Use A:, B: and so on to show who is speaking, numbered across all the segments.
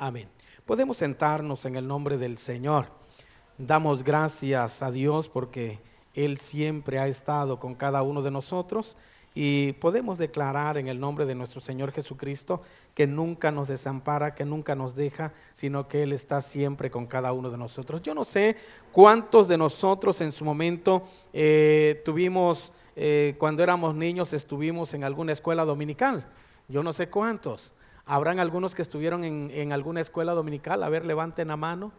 A: Amén. Podemos sentarnos en el nombre del Señor. Damos gracias a Dios porque Él siempre ha estado con cada uno de nosotros y podemos declarar en el nombre de nuestro Señor Jesucristo que nunca nos desampara, que nunca nos deja, sino que Él está siempre con cada uno de nosotros. Yo no sé cuántos de nosotros en su momento tuvimos, cuando éramos niños, estuvimos en alguna escuela dominical. Yo no sé cuántos. ¿Habrán algunos que estuvieron en alguna escuela dominical? A ver, levanten la mano.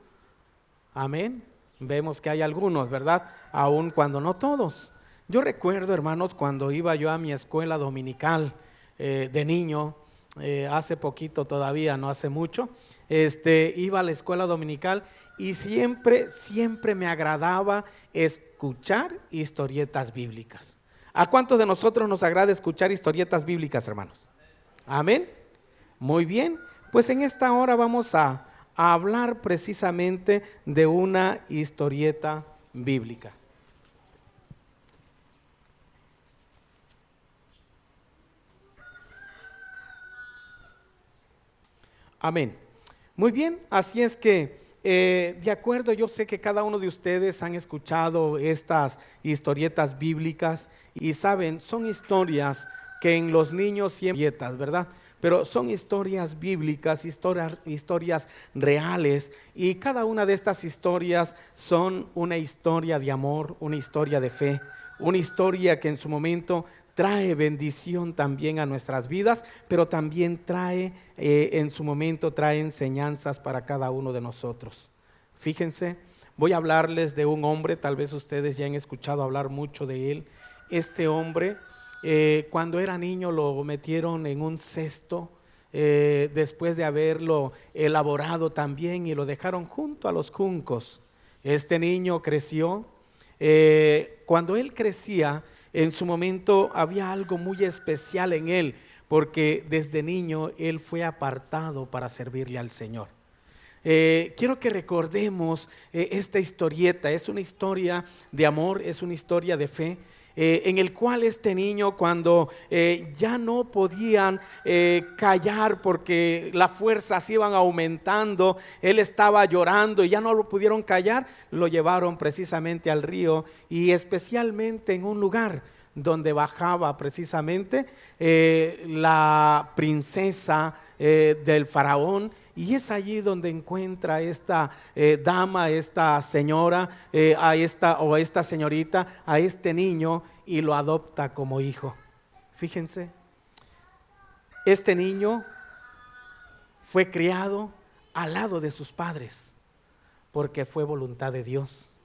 A: Amén. Vemos que hay algunos, ¿verdad? Aun cuando no todos. Yo recuerdo, hermanos, cuando iba yo a mi escuela dominical de niño, hace poquito todavía, no hace mucho, iba a la escuela dominical y siempre me agradaba escuchar historietas bíblicas. ¿A cuántos de nosotros nos agrada escuchar historietas bíblicas, hermanos? Amén. Muy bien, pues en esta hora vamos a hablar precisamente de una historieta bíblica. Amén. Muy bien, así es que de acuerdo, yo sé que cada uno de ustedes han escuchado estas historietas bíblicas y saben, son historias que en los niños siempre, ¿verdad? Pero son historias bíblicas, historias reales, y cada una de estas historias son una historia de amor, una historia de fe, una historia que en su momento trae bendición también a nuestras vidas, pero también en su momento trae enseñanzas para cada uno de nosotros. Fíjense, voy a hablarles de un hombre, tal vez ustedes ya han escuchado hablar mucho de él. Este hombre, cuando era niño lo metieron en un cesto, después de haberlo elaborado también, y lo dejaron junto a los juncos. Este niño creció. Cuando él crecía, en su momento había algo muy especial en él, porque desde niño él fue apartado para servirle al Señor. Quiero que recordemos esta historieta. Es una historia de amor, es una historia de fe, en el cual este niño, cuando ya no podían callar porque las fuerzas iban aumentando, él estaba llorando y ya no lo pudieron callar, lo llevaron precisamente al río, y especialmente en un lugar donde bajaba precisamente la princesa del faraón. Y es allí donde encuentra esta dama, esta señora, a esta señorita, a este niño, y lo adopta como hijo. Fíjense, este niño fue criado al lado de sus padres, porque fue voluntad de Dios.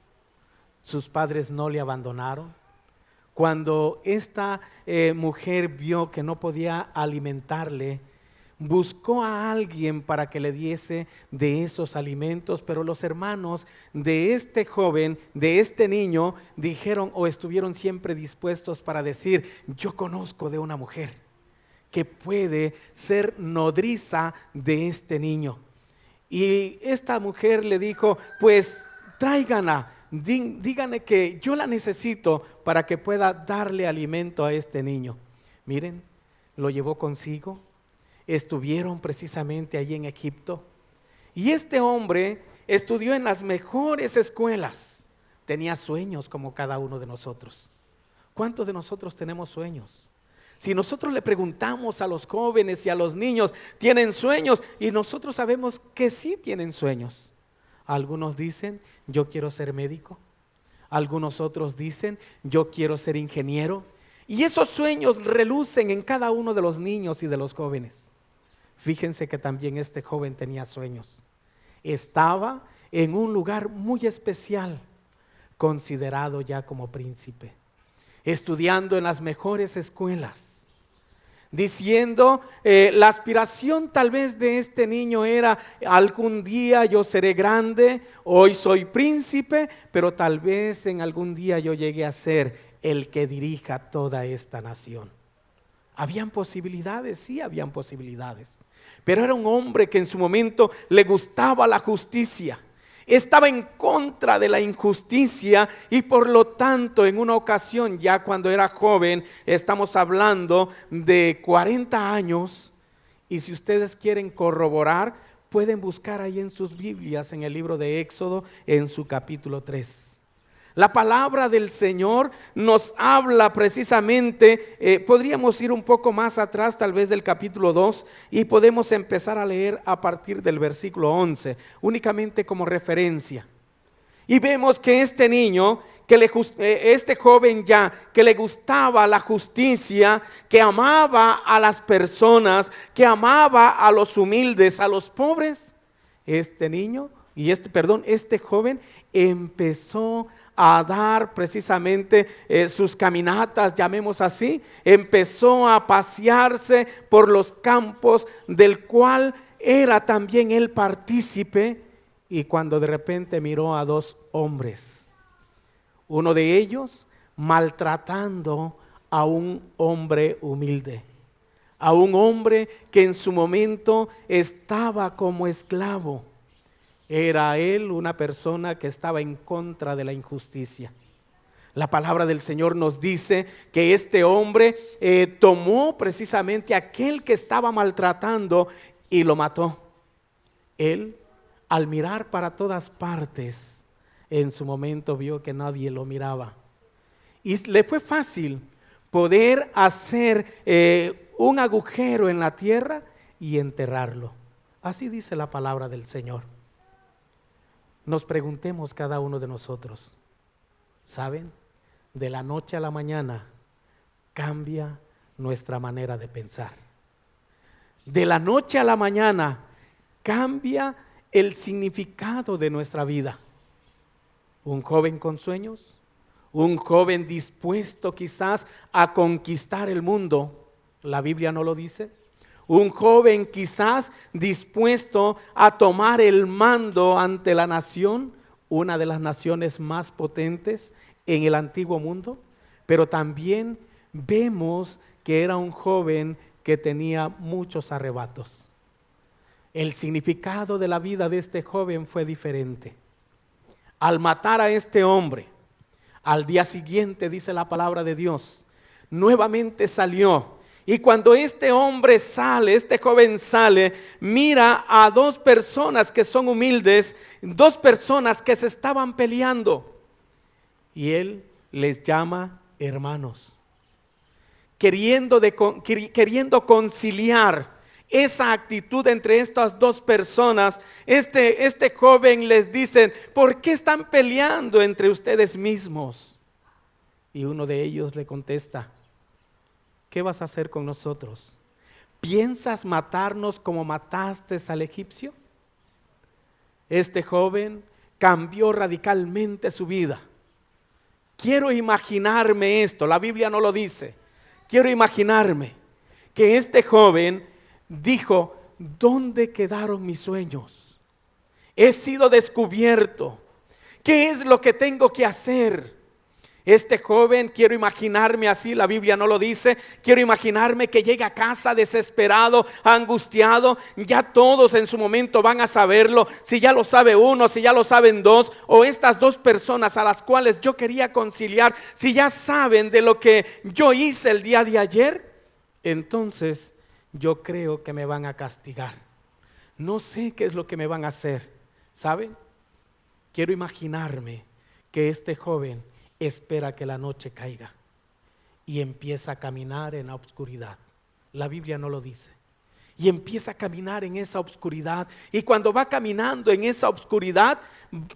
A: Sus padres no le abandonaron. Cuando esta mujer vio que no podía alimentarle, buscó a alguien para que le diese de esos alimentos, pero los hermanos de este joven, de este niño, dijeron o estuvieron siempre dispuestos para decir: yo conozco de una mujer que puede ser nodriza de este niño. Y esta mujer le dijo: pues tráiganla, díganle que yo la necesito para que pueda darle alimento a este niño. Miren, lo llevó consigo. Estuvieron precisamente allí en Egipto, y este hombre estudió en las mejores escuelas. Tenía sueños como cada uno de nosotros. ¿Cuántos de nosotros tenemos sueños? Si nosotros le preguntamos a los jóvenes y a los niños, ¿tienen sueños? Y nosotros sabemos que sí tienen sueños. Algunos dicen: yo quiero ser médico. Algunos otros dicen: yo quiero ser ingeniero. Y esos sueños relucen en cada uno de los niños y de los jóvenes. Fíjense que también este joven tenía sueños. Estaba en un lugar muy especial, considerado ya como príncipe, estudiando en las mejores escuelas, diciendo, la aspiración tal vez de este niño era: algún día yo seré grande, hoy soy príncipe, pero tal vez en algún día yo llegue a ser el que dirija toda esta nación. ¿Habían posibilidades? Sí, habían posibilidades. Pero era un hombre que en su momento le gustaba la justicia. Estaba en contra de la injusticia, y por lo tanto en una ocasión, ya cuando era joven, estamos hablando de 40 años, y si ustedes quieren corroborar, pueden buscar ahí en sus Biblias, en el libro de Éxodo, en su capítulo 3. La palabra del Señor nos habla precisamente, podríamos ir un poco más atrás, tal vez del capítulo 2, y podemos empezar a leer a partir del versículo 11, únicamente como referencia. Y vemos que este niño, este joven ya, que le gustaba la justicia, que amaba a las personas, que amaba a los humildes, a los pobres, este joven empezó a dar precisamente sus caminatas, llamemos así, empezó a pasearse por los campos del cual era también él partícipe. Y cuando de repente miró a dos hombres, uno de ellos maltratando a un hombre humilde, a un hombre que en su momento estaba como esclavo. Era él una persona que estaba en contra de la injusticia. La palabra del Señor nos dice que este hombre tomó precisamente a aquel que estaba maltratando y lo mató. Él, al mirar para todas partes, en su momento vio que nadie lo miraba. Y le fue fácil poder hacer un agujero en la tierra y enterrarlo. Así dice la palabra del Señor. Nos preguntemos cada uno de nosotros, ¿saben? De la noche a la mañana cambia nuestra manera de pensar. De la noche a la mañana cambia el significado de nuestra vida. Un joven con sueños, un joven dispuesto quizás a conquistar el mundo, la Biblia no lo dice. Un joven quizás dispuesto a tomar el mando ante la nación, una de las naciones más potentes en el antiguo mundo, pero también vemos que era un joven que tenía muchos arrebatos. El significado de la vida de este joven fue diferente. Al matar a este hombre, al día siguiente, dice la palabra de Dios, nuevamente salió. Y cuando este hombre sale, este joven sale, mira a dos personas que son humildes, dos personas que se estaban peleando. Y él les llama hermanos, queriendo conciliar esa actitud entre estas dos personas. Este joven les dice: ¿por qué están peleando entre ustedes mismos? Y uno de ellos le contesta: ¿qué vas a hacer con nosotros? ¿Piensas matarnos como mataste al egipcio? Este joven cambió radicalmente su vida. Quiero imaginarme esto, la Biblia no lo dice. Quiero imaginarme que este joven dijo: ¿dónde quedaron mis sueños? He sido descubierto. ¿Qué es lo que tengo que hacer? Este joven, quiero imaginarme así, la Biblia no lo dice, quiero imaginarme que llega a casa desesperado, angustiado. Ya todos en su momento van a saberlo, si ya lo sabe uno, si ya lo saben dos, o estas dos personas a las cuales yo quería conciliar, si ya saben de lo que yo hice el día de ayer, entonces yo creo que me van a castigar. No sé qué es lo que me van a hacer, ¿saben? Quiero imaginarme que este joven espera que la noche caiga y empieza a caminar en la oscuridad. La Biblia no lo dice. Y empieza a caminar en esa oscuridad. Y cuando va caminando en esa oscuridad,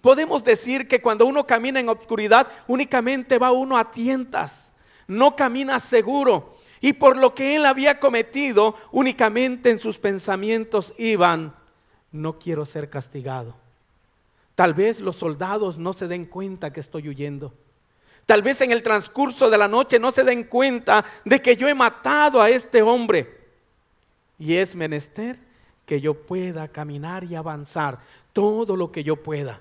A: podemos decir que cuando uno camina en oscuridad, únicamente va uno a tientas, no camina seguro. Y por lo que él había cometido, únicamente en sus pensamientos iban: no quiero ser castigado. Tal vez los soldados no se den cuenta que estoy huyendo. Tal vez en el transcurso de la noche no se den cuenta de que yo he matado a este hombre. Y es menester que yo pueda caminar y avanzar todo lo que yo pueda.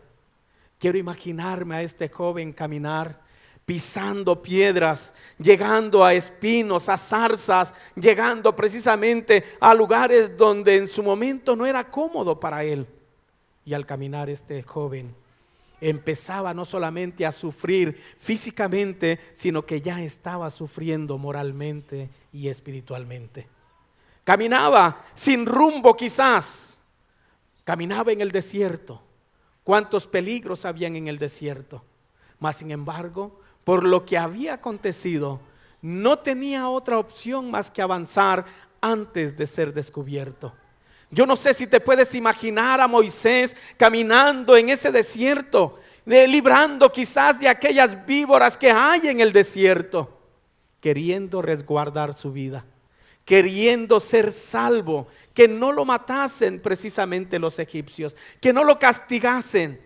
A: Quiero imaginarme a este joven caminar, pisando piedras, llegando a espinos, a zarzas, llegando precisamente a lugares donde en su momento no era cómodo para él. Y al caminar este joven empezaba no solamente a sufrir físicamente, sino que ya estaba sufriendo moralmente y espiritualmente. Caminaba sin rumbo quizás, caminaba en el desierto. ¿Cuántos peligros habían en el desierto? Mas sin embargo, por lo que había acontecido, no tenía otra opción más que avanzar antes de ser descubierto. Yo no sé si te puedes imaginar a Moisés caminando en ese desierto, librando quizás de aquellas víboras que hay en el desierto, queriendo resguardar su vida, queriendo ser salvo, que no lo matasen precisamente los egipcios, que no lo castigasen.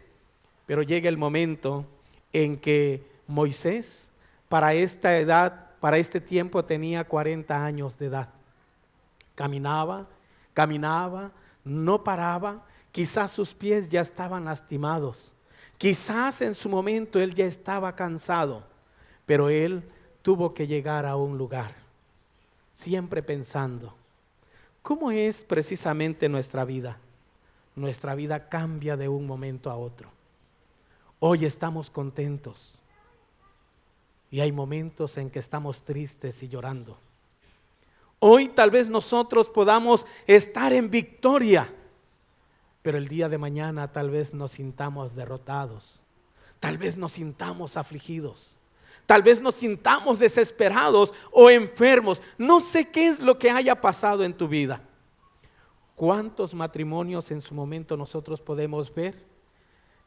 A: Pero llega el momento en que Moisés, para esta edad, para este tiempo tenía 40 años de edad. Caminaba, no paraba, quizás sus pies ya estaban lastimados, quizás en su momento él ya estaba cansado, pero él tuvo que llegar a un lugar, siempre pensando, ¿cómo es precisamente nuestra vida? Nuestra vida cambia de un momento a otro. Hoy estamos contentos y hay momentos en que estamos tristes y llorando. Hoy tal vez nosotros podamos estar en victoria, pero el día de mañana tal vez nos sintamos derrotados, tal vez nos sintamos afligidos, tal vez nos sintamos desesperados o enfermos. No sé qué es lo que haya pasado en tu vida. ¿Cuántos matrimonios en su momento nosotros podemos ver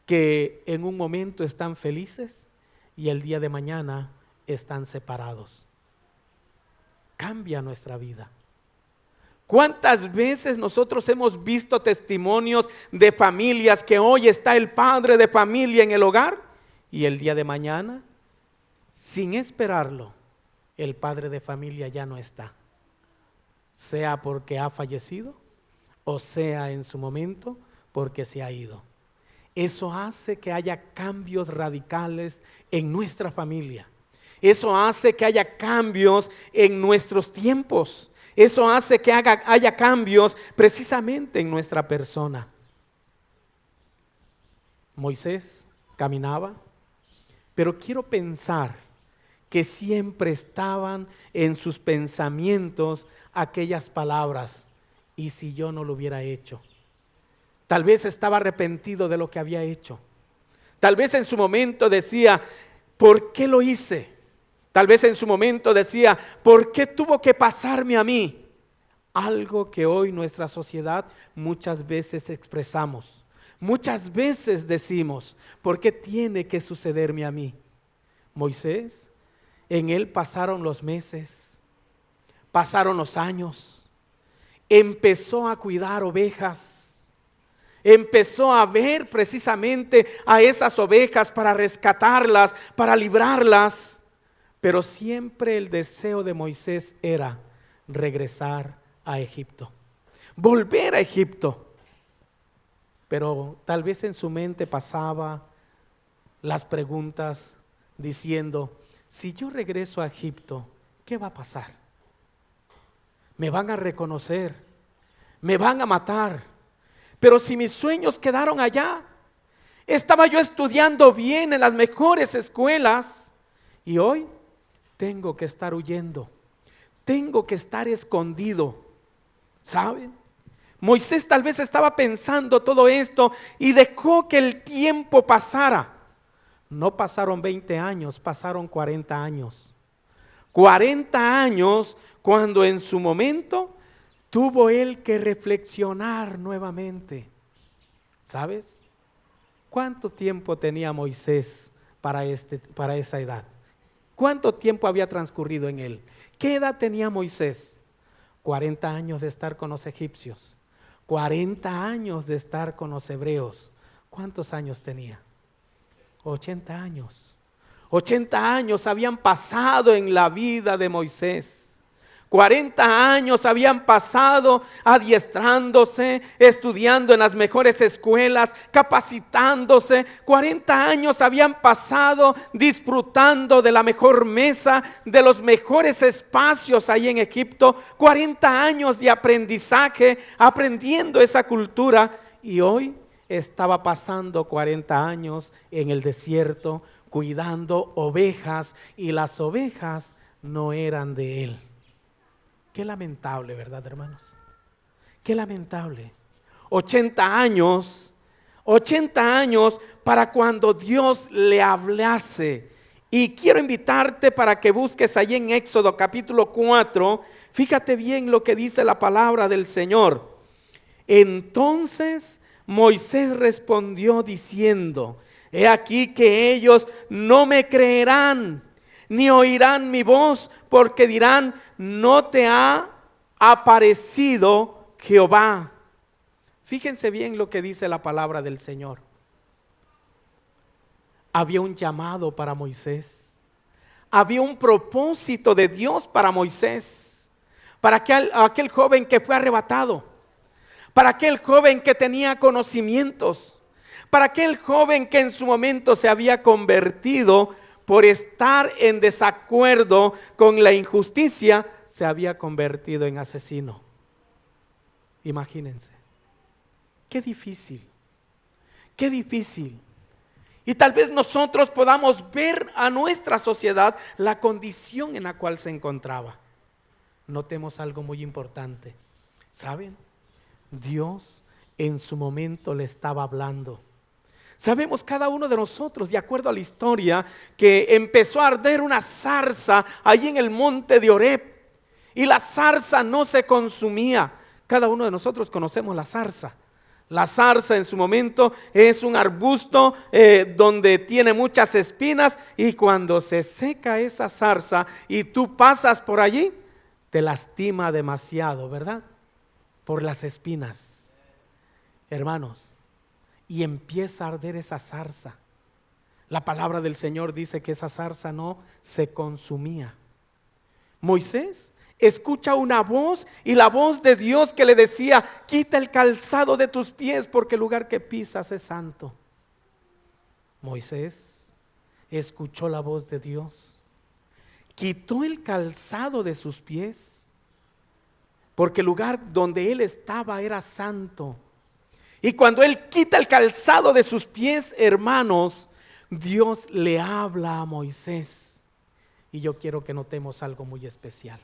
A: que en un momento están felices y el día de mañana están separados? Cambia nuestra vida. ¿Cuántas veces nosotros hemos visto testimonios de familias que hoy está el padre de familia en el hogar y el día de mañana, sin esperarlo, el padre de familia ya no está? Sea porque ha fallecido o sea en su momento porque se ha ido. Eso hace que haya cambios radicales en nuestra familia. Eso hace que haya cambios en nuestros tiempos. Eso hace que haya cambios precisamente en nuestra persona. Moisés caminaba, pero quiero pensar que siempre estaban en sus pensamientos aquellas palabras: ¿y si yo no lo hubiera hecho? Tal vez estaba arrepentido de lo que había hecho. Tal vez en su momento decía, ¿por qué lo hice? Tal vez en su momento decía, ¿por qué tuvo que pasarme a mí? Algo que hoy nuestra sociedad muchas veces expresamos. Muchas veces decimos, ¿por qué tiene que sucederme a mí? Moisés, en él pasaron los meses, pasaron los años, empezó a cuidar ovejas. Empezó a ver precisamente a esas ovejas para rescatarlas, para librarlas. Pero siempre el deseo de Moisés era regresar a Egipto, volver a Egipto. Pero tal vez en su mente pasaba las preguntas diciendo, si yo regreso a Egipto, ¿qué va a pasar? Me van a reconocer, me van a matar. Pero si mis sueños quedaron allá, estaba yo estudiando bien en las mejores escuelas y hoy tengo que estar huyendo, tengo que estar escondido. ¿Saben? Moisés tal vez estaba pensando todo esto y dejó que el tiempo pasara. No pasaron 20 años, pasaron 40 años. 40 años cuando en su momento tuvo él que reflexionar nuevamente. ¿Sabes? ¿Cuánto tiempo tenía Moisés para esa edad? ¿Cuánto tiempo había transcurrido en él? ¿Qué edad tenía Moisés? 40 años de estar con los egipcios, 40 años de estar con los hebreos. ¿Cuántos años tenía? 80 años. 80 años habían pasado en la vida de Moisés. 40 años habían pasado adiestrándose, estudiando en las mejores escuelas, capacitándose. 40 años habían pasado disfrutando de la mejor mesa, de los mejores espacios ahí en Egipto. 40 años de aprendizaje, aprendiendo esa cultura. Y hoy estaba pasando 40 años en el desierto, cuidando ovejas, y las ovejas no eran de él. Qué lamentable, ¿verdad, hermanos? Qué lamentable. 80 años, 80 años para cuando Dios le hablase. Y quiero invitarte para que busques allí en Éxodo capítulo 4. Fíjate bien lo que dice la palabra del Señor. Entonces Moisés respondió diciendo: he aquí que ellos no me creerán, ni oirán mi voz, porque dirán: no te ha aparecido Jehová. Fíjense bien lo que dice la palabra del Señor. Había un llamado para Moisés. Había un propósito de Dios para Moisés, para aquel joven que fue arrebatado, para aquel joven que tenía conocimientos, para aquel joven que en su momento se había convertido por estar en desacuerdo con la injusticia, se había convertido en asesino. Imagínense, qué difícil, qué difícil. Y tal vez nosotros podamos ver a nuestra sociedad la condición en la cual se encontraba. Notemos algo muy importante. ¿Saben? Dios en su momento le estaba hablando. Sabemos cada uno de nosotros, de acuerdo a la historia, que empezó a arder una zarza allí en el monte de Horeb. Y la zarza no se consumía. Cada uno de nosotros conocemos la zarza. La zarza en su momento es un arbusto donde tiene muchas espinas, y cuando se seca esa zarza y tú pasas por allí, te lastima demasiado, ¿verdad? Por las espinas, hermanos, y empieza a arder esa zarza. La palabra del Señor dice que esa zarza no se consumía. Moisés escucha una voz, y la voz de Dios que le decía: quita el calzado de tus pies, porque el lugar que pisas es santo. Moisés escuchó la voz de Dios, quitó el calzado de sus pies, porque el lugar donde él estaba era santo. Y cuando él quita el calzado de sus pies, hermanos, Dios le habla a Moisés. Y yo quiero que notemos algo muy especial.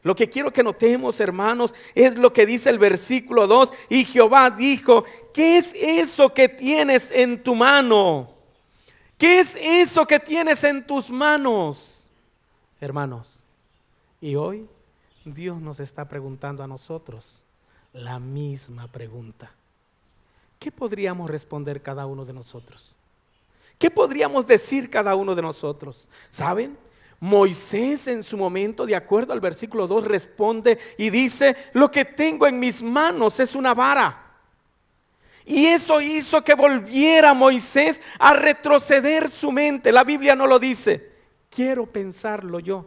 A: Lo que quiero que notemos, hermanos, es lo que dice el versículo 2. Y Jehová dijo: ¿qué es eso que tienes en tu mano? ¿Qué es eso que tienes en tus manos? Hermanos, y hoy Dios nos está preguntando a nosotros la misma pregunta. ¿Qué podríamos responder cada uno de nosotros? ¿Qué podríamos decir cada uno de nosotros? ¿Saben? Moisés en su momento, de acuerdo al versículo 2, responde y dice: lo que tengo en mis manos es una vara. Y eso hizo que volviera Moisés a retroceder su mente. La Biblia no lo dice, quiero pensarlo yo.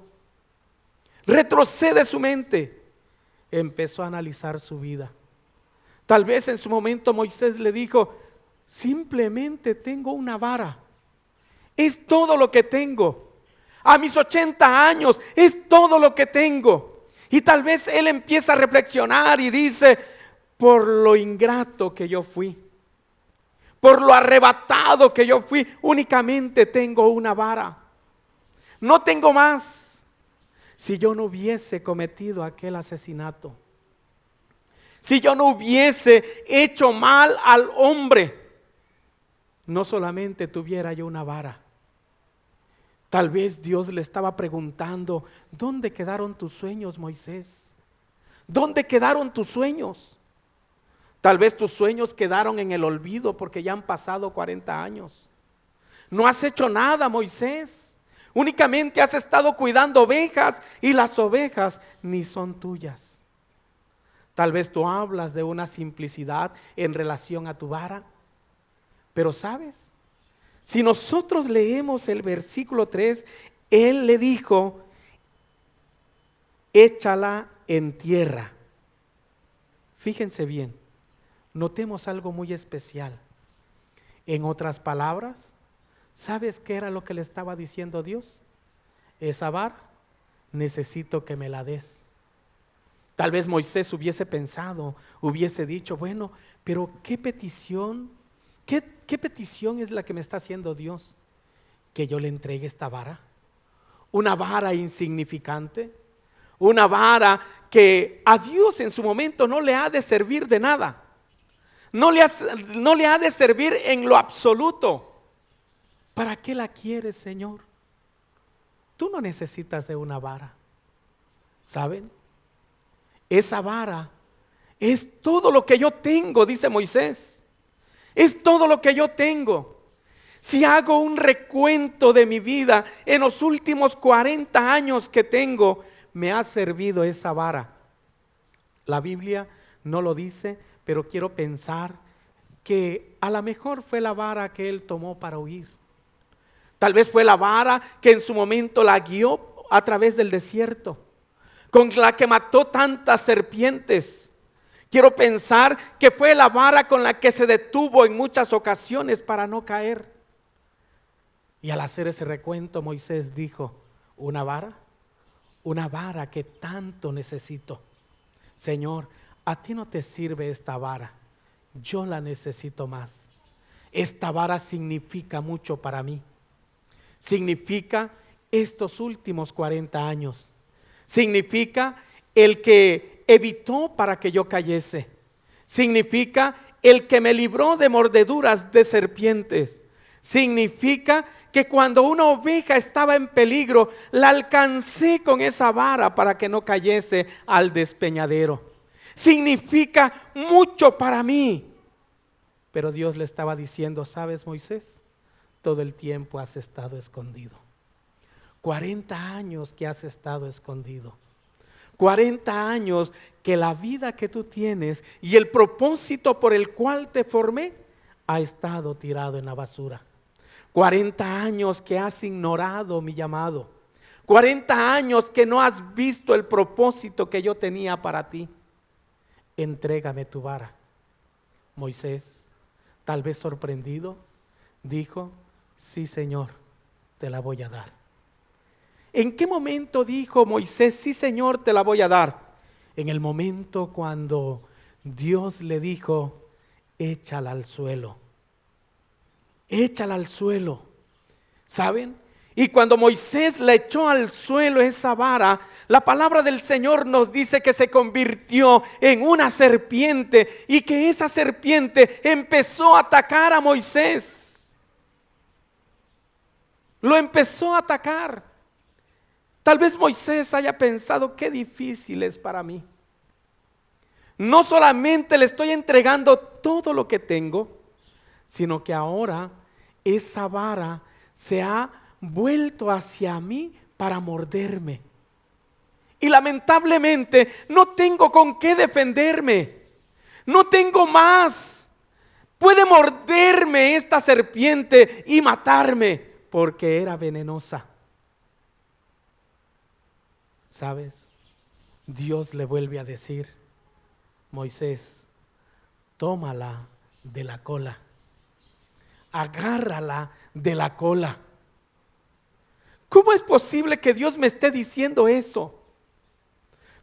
A: Retrocede su mente. Empezó a analizar su vida. Tal vez en su momento Moisés le dijo: simplemente tengo una vara. Es todo lo que tengo. A mis 80 años es todo lo que tengo. Y tal vez él empieza a reflexionar y dice: por lo ingrato que yo fui, por lo arrebatado que yo fui, únicamente tengo una vara. No tengo más. Si yo no hubiese cometido aquel asesinato, si yo no hubiese hecho mal al hombre, no solamente tuviera yo una vara. Tal vez Dios le estaba preguntando: ¿dónde quedaron tus sueños, Moisés? ¿Dónde quedaron tus sueños? Tal vez tus sueños quedaron en el olvido porque ya han pasado 40 años. No has hecho nada, Moisés. Únicamente has estado cuidando ovejas, y las ovejas ni son tuyas. Tal vez tú hablas de una simplicidad en relación a tu vara, pero ¿sabes? Si nosotros leemos el versículo 3, él le dijo: échala en tierra. Fíjense bien, notemos algo muy especial. En otras palabras, ¿sabes qué era lo que le estaba diciendo Dios? Esa vara necesito que me la des. Tal vez Moisés hubiese pensado, hubiese dicho: bueno, pero ¿qué petición? ¿Qué petición es la que me está haciendo Dios? ¿Que yo le entregue esta vara? ¿Una vara insignificante? ¿Una vara que a Dios en su momento no le ha de servir de nada? no le ha de servir en lo absoluto. ¿Para qué la quieres, Señor? Tú no necesitas de una vara. ¿Saben? Esa vara es todo lo que yo tengo, dice Moisés. Es todo lo que yo tengo. Si hago un recuento de mi vida, en los últimos 40 años que tengo, me ha servido esa vara. La Biblia no lo dice, pero quiero pensar que a lo mejor fue la vara que él tomó para huir. Tal vez fue la vara que en su momento la guió a través del desierto, con la que mató tantas serpientes. Quiero pensar que fue la vara con la que se detuvo en muchas ocasiones para no caer. Y al hacer ese recuento, Moisés dijo: una vara que tanto necesito. Señor, a ti no te sirve esta vara, yo la necesito más. Esta vara significa mucho para mí. Significa estos últimos 40 años. Significa el que evitó para que yo cayese. Significa el que me libró de mordeduras de serpientes. Significa que cuando una oveja estaba en peligro, la alcancé con esa vara para que no cayese al despeñadero. Significa mucho para mí. Pero Dios le estaba diciendo: ¿sabes, Moisés? Todo el tiempo has estado escondido. 40 años que has estado escondido. 40 años que la vida que tú tienes y el propósito por el cual te formé ha estado tirado en la basura. 40 años que has ignorado mi llamado. 40 años que no has visto el propósito que yo tenía para ti. Entrégame tu vara. Moisés, tal vez sorprendido, dijo: sí, Señor, te la voy a dar. ¿En qué momento dijo Moisés: sí, Señor, te la voy a dar? En el momento cuando Dios le dijo: échala al suelo. Échala al suelo. ¿Saben? Y cuando Moisés le echó al suelo esa vara, la palabra del Señor nos dice que se convirtió en una serpiente y que esa serpiente empezó a atacar a Moisés. Lo empezó a atacar. Tal vez Moisés haya pensado: qué difícil es para mí. No solamente le estoy entregando todo lo que tengo, sino que ahora esa vara se ha vuelto hacia mí para morderme. Y lamentablemente no tengo con qué defenderme. No tengo más. Puede morderme esta serpiente y matarme porque era venenosa. ¿Sabes? Dios le vuelve a decir: Moisés, tómala de la cola. Agárrala de la cola. ¿Cómo es posible que Dios me esté diciendo eso?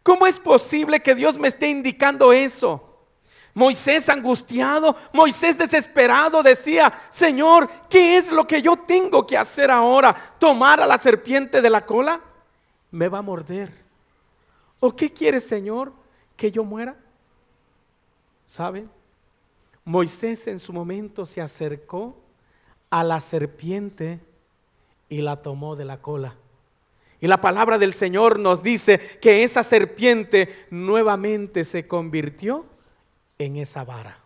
A: ¿Cómo es posible que Dios me esté indicando eso? Moisés angustiado, Moisés desesperado decía: Señor, ¿qué es lo que yo tengo que hacer ahora? ¿Tomar a la serpiente de la cola? Me va a morder. ¿O qué quiere, Señor? ¿Que yo muera? ¿Saben? Moisés en su momento se acercó a la serpiente y la tomó de la cola. Y la palabra del Señor nos dice que esa serpiente nuevamente se convirtió en esa vara.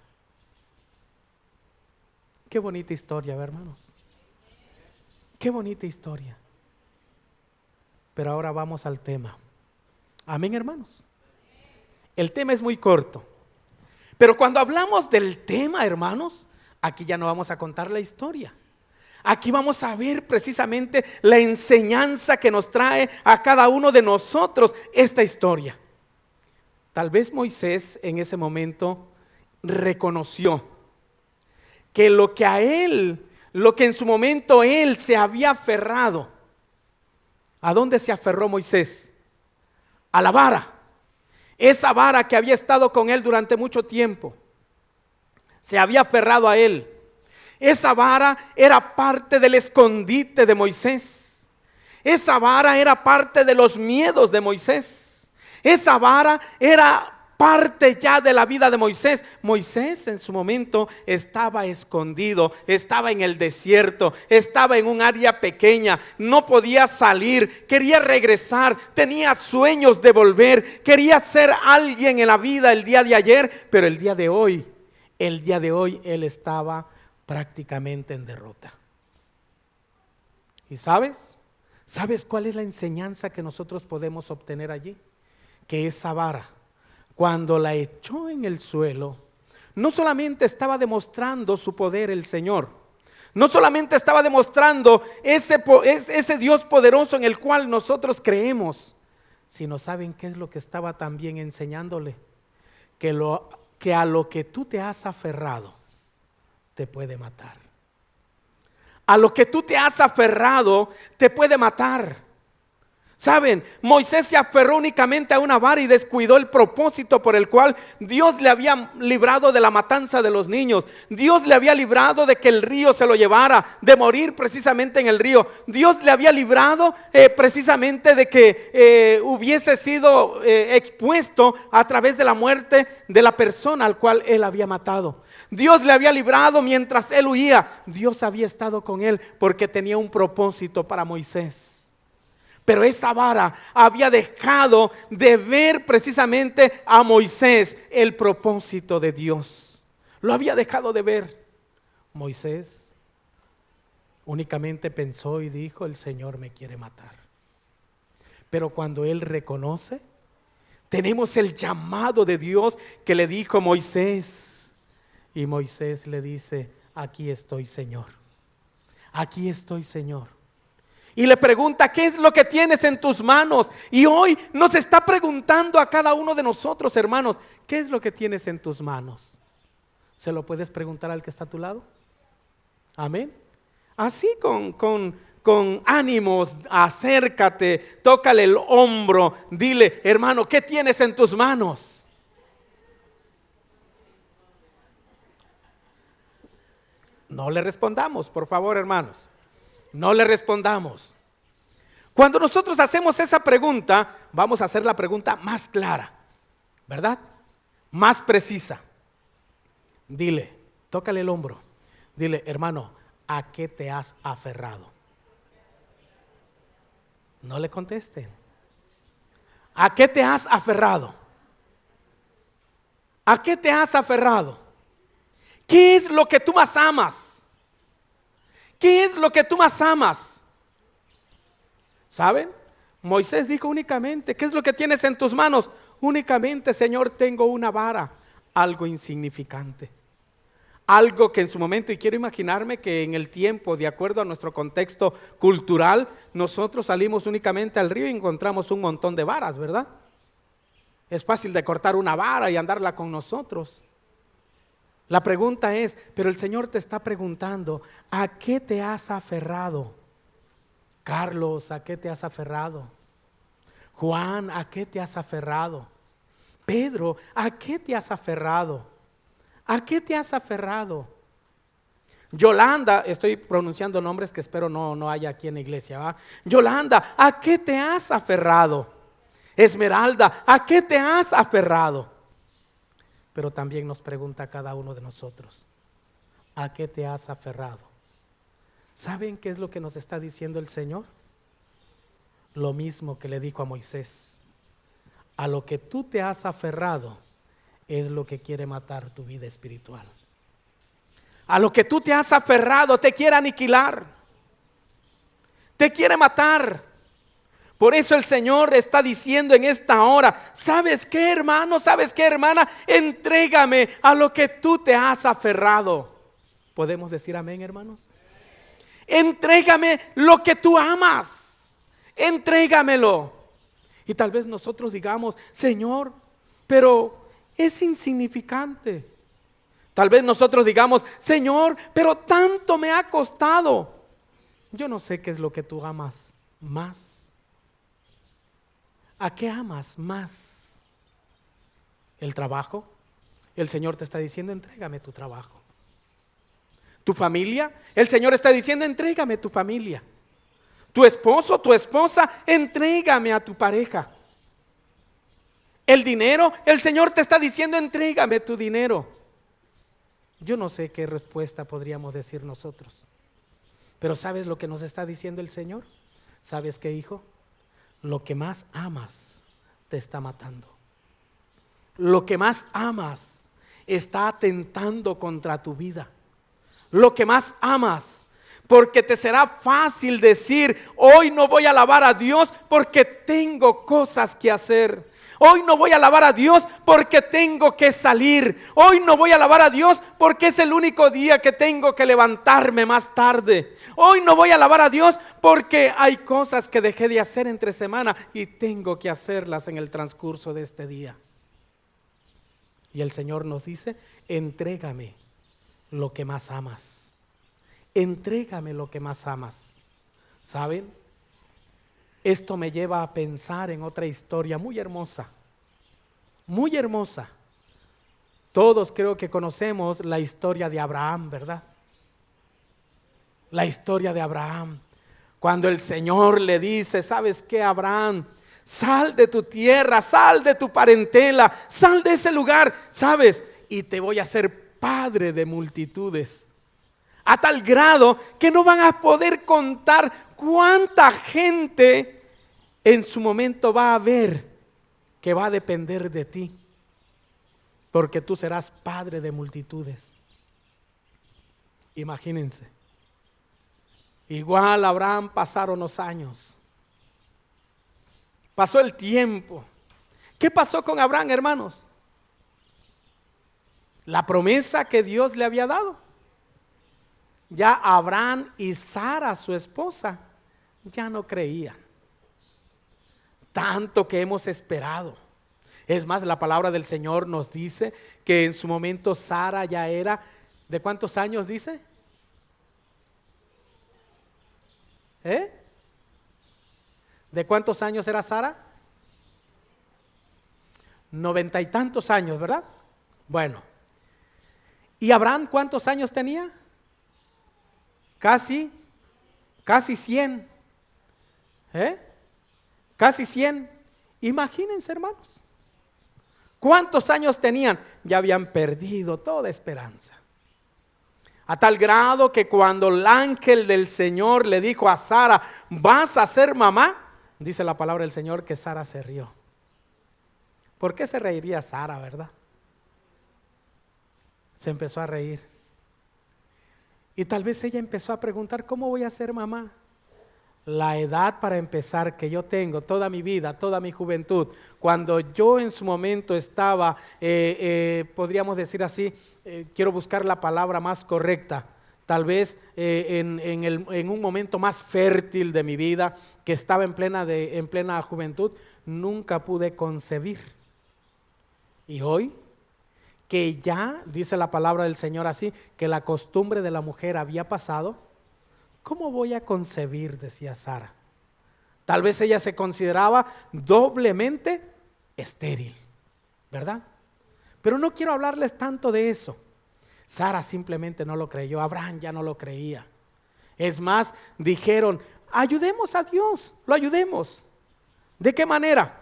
A: Qué bonita historia, hermanos. Qué bonita historia. Pero ahora vamos al tema. Amén, hermanos. El tema es muy corto. Pero cuando hablamos del tema, hermanos, aquí ya no vamos a contar la historia. Aquí vamos a ver precisamente la enseñanza que nos trae a cada uno de nosotros esta historia. Tal vez Moisés en ese momento reconoció que lo que en su momento él se había aferrado. ¿A dónde se aferró Moisés? A la vara. Esa vara que había estado con él durante mucho tiempo. Se había aferrado a él. Esa vara era parte del escondite de Moisés. Esa vara era parte de los miedos de Moisés. Esa vara era parte ya de la vida de Moisés. Moisés en su momento estaba escondido, estaba en el desierto, estaba en un área pequeña, no podía salir, quería regresar, tenía sueños de volver, quería ser alguien en la vida el día de ayer, pero el día de hoy él estaba prácticamente en derrota. ¿Y sabes? ¿Sabes cuál es la enseñanza que nosotros podemos obtener allí? Que esa vara, cuando la echó en el suelo, no solamente estaba demostrando su poder el Señor, no solamente estaba demostrando ese Dios poderoso en el cual nosotros creemos, sino ¿saben qué es lo que estaba también enseñándole? Que a lo que tú te has aferrado te puede matar. A lo que tú te has aferrado te puede matar. Saben, Moisés se aferró únicamente a una vara y descuidó el propósito por el cual Dios le había librado de la matanza de los niños. Dios le había librado de que el río se lo llevara, de morir precisamente en el río. Dios le había librado precisamente de que hubiese sido expuesto a través de la muerte de la persona al cual él había matado. Dios le había librado mientras él huía. Dios había estado con él porque tenía un propósito para Moisés. Pero esa vara había dejado de ver precisamente a Moisés el propósito de Dios. Lo había dejado de ver. Moisés únicamente pensó y dijo: el Señor me quiere matar. Pero cuando él reconoce, tenemos el llamado de Dios que le dijo: Moisés. Y Moisés le dice: aquí estoy, Señor. Aquí estoy, Señor. Y le pregunta: ¿qué es lo que tienes en tus manos? Y hoy nos está preguntando a cada uno de nosotros, hermanos, ¿qué es lo que tienes en tus manos? ¿Se lo puedes preguntar al que está a tu lado? Amén. Así con ánimos, acércate, tócale el hombro, dile: hermano, ¿qué tienes en tus manos? No le respondamos, por favor, hermanos. No le respondamos. Cuando nosotros hacemos esa pregunta, vamos a hacer la pregunta más clara, ¿verdad? Más precisa. Dile, tócale el hombro. Dile: hermano, ¿a qué te has aferrado? No le contesten. ¿A qué te has aferrado? ¿A qué te has aferrado? ¿Qué es lo que tú más amas? ¿Qué es lo que tú más amas? ¿Saben? Moisés dijo únicamente: ¿qué es lo que tienes en tus manos? Únicamente, Señor, tengo una vara. Algo insignificante. Algo que en su momento, y quiero imaginarme que en el tiempo, de acuerdo a nuestro contexto cultural, nosotros salimos únicamente al río y encontramos un montón de varas, ¿verdad? Es fácil de cortar una vara y andarla con nosotros. La pregunta es, pero el Señor te está preguntando: ¿a qué te has aferrado? Carlos, ¿a qué te has aferrado? Juan, ¿a qué te has aferrado? Pedro, ¿a qué te has aferrado? ¿A qué te has aferrado? Yolanda, estoy pronunciando nombres que espero no haya aquí en la iglesia, ¿va? Yolanda, ¿a qué te has aferrado? Esmeralda, ¿a qué te has aferrado? Pero también nos pregunta a cada uno de nosotros: ¿a qué te has aferrado? ¿Saben qué es lo que nos está diciendo el Señor? Lo mismo que le dijo a Moisés: a lo que tú te has aferrado es lo que quiere matar tu vida espiritual. A lo que tú te has aferrado te quiere aniquilar, te quiere matar. Por eso el Señor está diciendo en esta hora: ¿sabes qué, hermano? ¿Sabes qué, hermana? Entrégame a lo que tú te has aferrado. ¿Podemos decir amén, hermanos? Entrégame lo que tú amas. Entrégamelo. Y tal vez nosotros digamos: Señor, pero es insignificante. Tal vez nosotros digamos: Señor, pero tanto me ha costado. Yo no sé qué es lo que tú amas más. ¿A qué amas más? ¿El trabajo? El Señor te está diciendo: entrégame tu trabajo. ¿Tu familia? El Señor está diciendo: entrégame tu familia. ¿Tu esposo, tu esposa? Entrégame a tu pareja. El dinero, el Señor te está diciendo, entrégame tu dinero. Yo no sé qué respuesta podríamos decir nosotros. Pero ¿sabes lo que nos está diciendo el Señor? ¿Sabes qué, hijo? Lo que más amas te está matando. Lo que más amas está atentando contra tu vida. Lo que más amas, porque te será fácil decir, hoy no voy a alabar a Dios porque tengo cosas que hacer. Hoy no voy a alabar a Dios porque tengo que salir. Hoy no voy a alabar a Dios porque es el único día que tengo que levantarme más tarde. Hoy no voy a alabar a Dios porque hay cosas que dejé de hacer entre semana y tengo que hacerlas en el transcurso de este día. Y el Señor nos dice, entrégame lo que más amas. Entrégame lo que más amas. ¿Saben? Esto me lleva a pensar en otra historia muy hermosa. Muy hermosa. Todos creo que conocemos la historia de Abraham, ¿verdad? La historia de Abraham. Cuando el Señor le dice, ¿sabes qué, Abraham? Sal de tu tierra, sal de tu parentela, sal de ese lugar, ¿sabes? Y te voy a hacer padre de multitudes. A tal grado que no van a poder contar cuánta gente en su momento va a ver que va a depender de ti. Porque tú serás padre de multitudes. Imagínense. Igual Abraham pasaron los años. Pasó el tiempo. ¿Qué pasó con Abraham, hermanos? La promesa que Dios le había dado. Ya Abraham y Sara, su esposa, ya no creían. Tanto que hemos esperado. Es más, la palabra del Señor nos dice que en su momento Sara ya era, ¿de cuántos años dice? ¿De cuántos años era Sara? 90 y tantos años, ¿verdad? Bueno. ¿Y Abraham cuántos años tenía? Casi 100. Casi 100. Imagínense, hermanos. ¿Cuántos años tenían? Ya habían perdido toda esperanza. A tal grado que cuando el ángel del Señor le dijo a Sara, vas a ser mamá, dice la palabra del Señor que Sara se rió. ¿Por qué se reiría Sara, verdad? Se empezó a reír. Y tal vez ella empezó a preguntar, ¿cómo voy a ser mamá? La edad para empezar que yo tengo, toda mi vida, toda mi juventud, cuando yo en su momento estaba, podríamos decir así, quiero buscar la palabra más correcta, tal vez en un momento más fértil de mi vida, que estaba en plena juventud, nunca pude concebir. Y hoy, que ya, dice la palabra del Señor así, que la costumbre de la mujer había pasado, ¿cómo voy a concebir? Decía Sara. Tal vez ella se consideraba doblemente estéril, ¿verdad? Pero no quiero hablarles tanto de eso. Sara simplemente no lo creyó, Abraham ya no lo creía. Es más, dijeron, ayudemos a Dios, lo ayudemos. ¿De qué manera?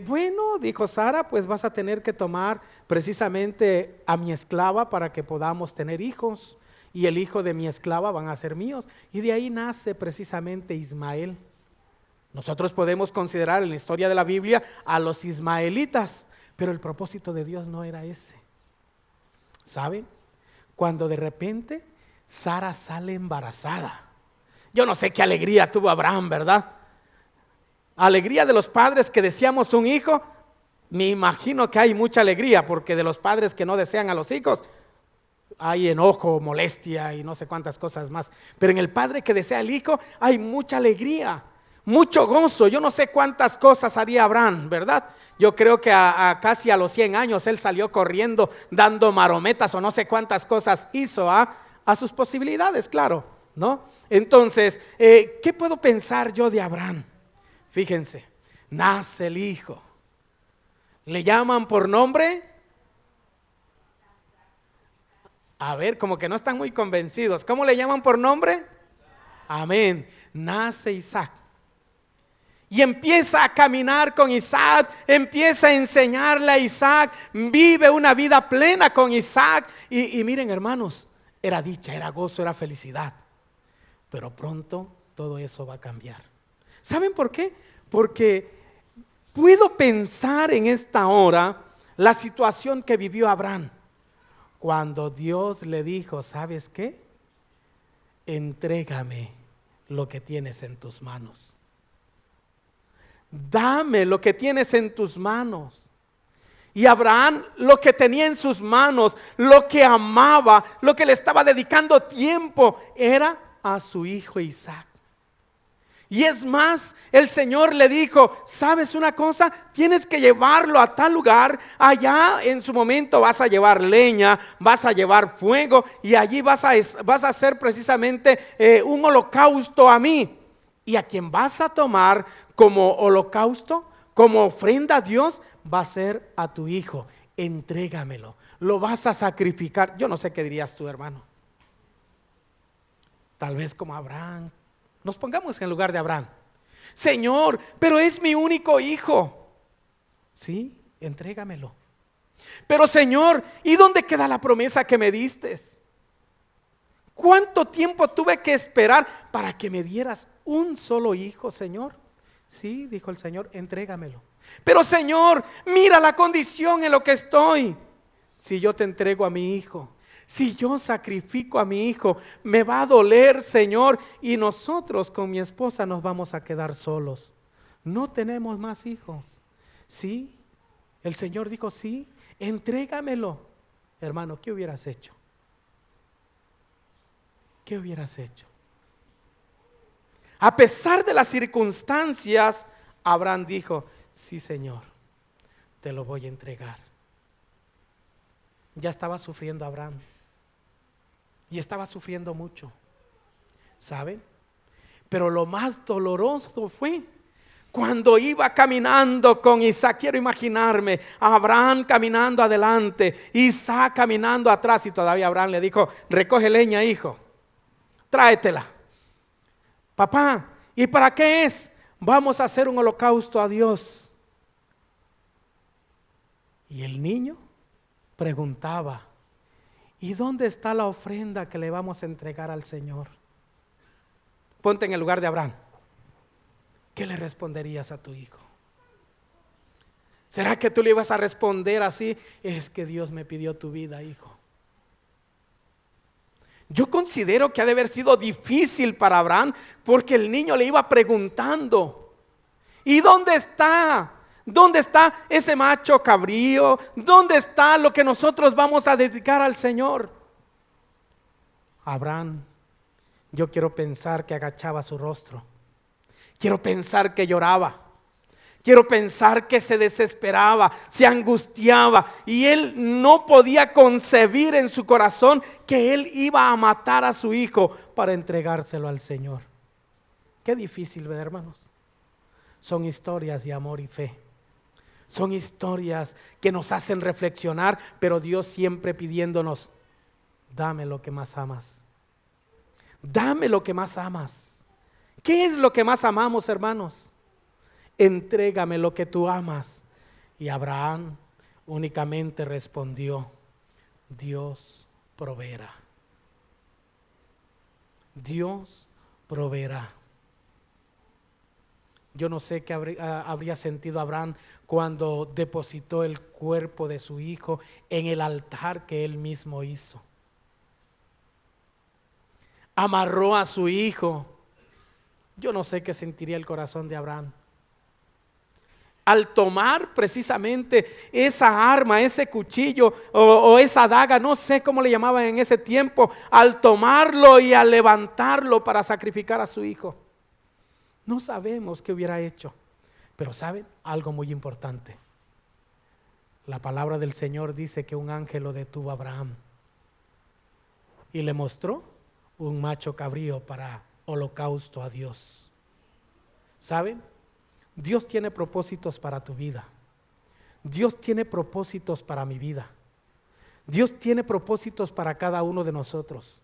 A: Bueno, dijo Sara, pues vas a tener que tomar precisamente a mi esclava para que podamos tener hijos. Y el hijo de mi esclava van a ser míos. Y de ahí nace precisamente Ismael. Nosotros podemos considerar en la historia de la Biblia a los ismaelitas, pero el propósito de Dios no era ese. ¿Saben? Cuando de repente Sara sale embarazada. Yo no sé qué alegría tuvo Abraham, ¿verdad? Alegría de los padres que deseamos un hijo. Me imagino que hay mucha alegría, porque de los padres que no desean a los hijos hay enojo, molestia y no sé cuántas cosas más. Pero en el padre que desea el hijo hay mucha alegría, mucho gozo. Yo no sé cuántas cosas haría Abraham, ¿verdad? Yo creo que casi a los 100 años él salió corriendo dando marometas o no sé cuántas cosas hizo a sus posibilidades, claro, ¿no? Entonces, ¿qué puedo pensar yo de Abraham? Fíjense, nace el hijo. ¿Le llaman por nombre? A ver, como que no están muy convencidos. ¿Cómo le llaman por nombre? Amén. Nace Isaac. Y empieza a caminar con Isaac, empieza a enseñarle a Isaac, vive una vida plena con Isaac. Y miren, hermanos, era dicha, era gozo, era felicidad. Pero pronto todo eso va a cambiar. ¿Saben por qué? Porque puedo pensar en esta hora la situación que vivió Abraham cuando Dios le dijo, ¿sabes qué? Entrégame lo que tienes en tus manos. Dame lo que tienes en tus manos. Y Abraham lo que tenía en sus manos, lo que amaba, lo que le estaba dedicando tiempo, era a su hijo Isaac. Y es más, el Señor le dijo, ¿sabes una cosa? Tienes que llevarlo a tal lugar. Allá en su momento vas a llevar leña, vas a llevar fuego, y allí vas a hacer precisamente un holocausto a mí. Y a quien vas a tomar como holocausto, como ofrenda a Dios, va a ser a tu hijo. Entrégamelo, lo vas a sacrificar. Yo no sé qué dirías tú, hermano. Tal vez como Abraham. Nos pongamos en el lugar de Abraham. Señor, pero es mi único hijo. Sí, entrégamelo. Pero Señor, ¿y dónde queda la promesa que me diste? ¿Cuánto tiempo tuve que esperar para que me dieras un solo hijo, Señor? Sí, dijo el Señor, entrégamelo. Pero Señor, mira la condición en la que estoy. Si yo te entrego a mi hijo, si yo sacrifico a mi hijo, me va a doler, Señor, y nosotros con mi esposa nos vamos a quedar solos. No tenemos más hijos. Sí, el Señor dijo, sí, entrégamelo. Hermano, ¿qué hubieras hecho? ¿Qué hubieras hecho? A pesar de las circunstancias, Abraham dijo, sí, Señor, te lo voy a entregar. Ya estaba sufriendo Abraham. Y estaba sufriendo mucho, ¿saben? Pero lo más doloroso fue cuando iba caminando con Isaac. Quiero imaginarme a Abraham caminando adelante, Isaac caminando atrás, y todavía Abraham le dijo, recoge leña, hijo, tráetela. Papá, ¿y para qué es? Vamos a hacer un holocausto a Dios. Y el niño preguntaba, ¿y dónde está la ofrenda que le vamos a entregar al Señor? Ponte en el lugar de Abraham. ¿Qué le responderías a tu hijo? ¿Será que tú le ibas a responder así? Es que Dios me pidió tu vida, hijo. Yo considero que ha de haber sido difícil para Abraham, porque el niño le iba preguntando, ¿y dónde está? ¿Dónde está ese macho cabrío? ¿Dónde está lo que nosotros vamos a dedicar al Señor? Abraham, yo quiero pensar que agachaba su rostro. Quiero pensar que lloraba. Quiero pensar que se desesperaba, se angustiaba, y él no podía concebir en su corazón que él iba a matar a su hijo para entregárselo al Señor. Qué difícil, ¿verdad, hermanos? Son historias de amor y fe. Son historias que nos hacen reflexionar, pero Dios siempre pidiéndonos, dame lo que más amas. Dame lo que más amas. ¿Qué es lo que más amamos, hermanos? Entrégame lo que tú amas. Y Abraham únicamente respondió, Dios proveerá. Dios proveerá. Yo no sé qué habría sentido Abraham cuando depositó el cuerpo de su hijo en el altar que él mismo hizo. Amarró a su hijo. Yo no sé qué sentiría el corazón de Abraham al tomar precisamente esa arma, ese cuchillo o esa daga, no sé cómo le llamaban en ese tiempo, al tomarlo y al levantarlo para sacrificar a su hijo. No sabemos qué hubiera hecho, pero ¿saben? Algo muy importante. La palabra del Señor dice que un ángel lo detuvo a Abraham y le mostró un macho cabrío para holocausto a Dios. ¿Saben? Dios tiene propósitos para tu vida. Dios tiene propósitos para mi vida. Dios tiene propósitos para cada uno de nosotros.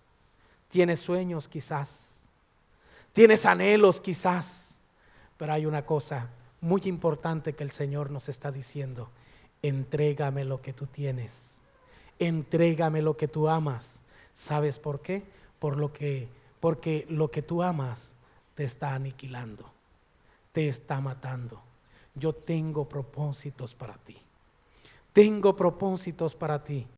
A: Tienes sueños quizás. Tienes anhelos quizás. Pero hay una cosa muy importante que el Señor nos está diciendo: entrégame lo que tú tienes, entrégame lo que tú amas. ¿Sabes por qué? Porque lo que tú amas te está aniquilando, te está matando. Yo tengo propósitos para ti. Tengo propósitos para ti.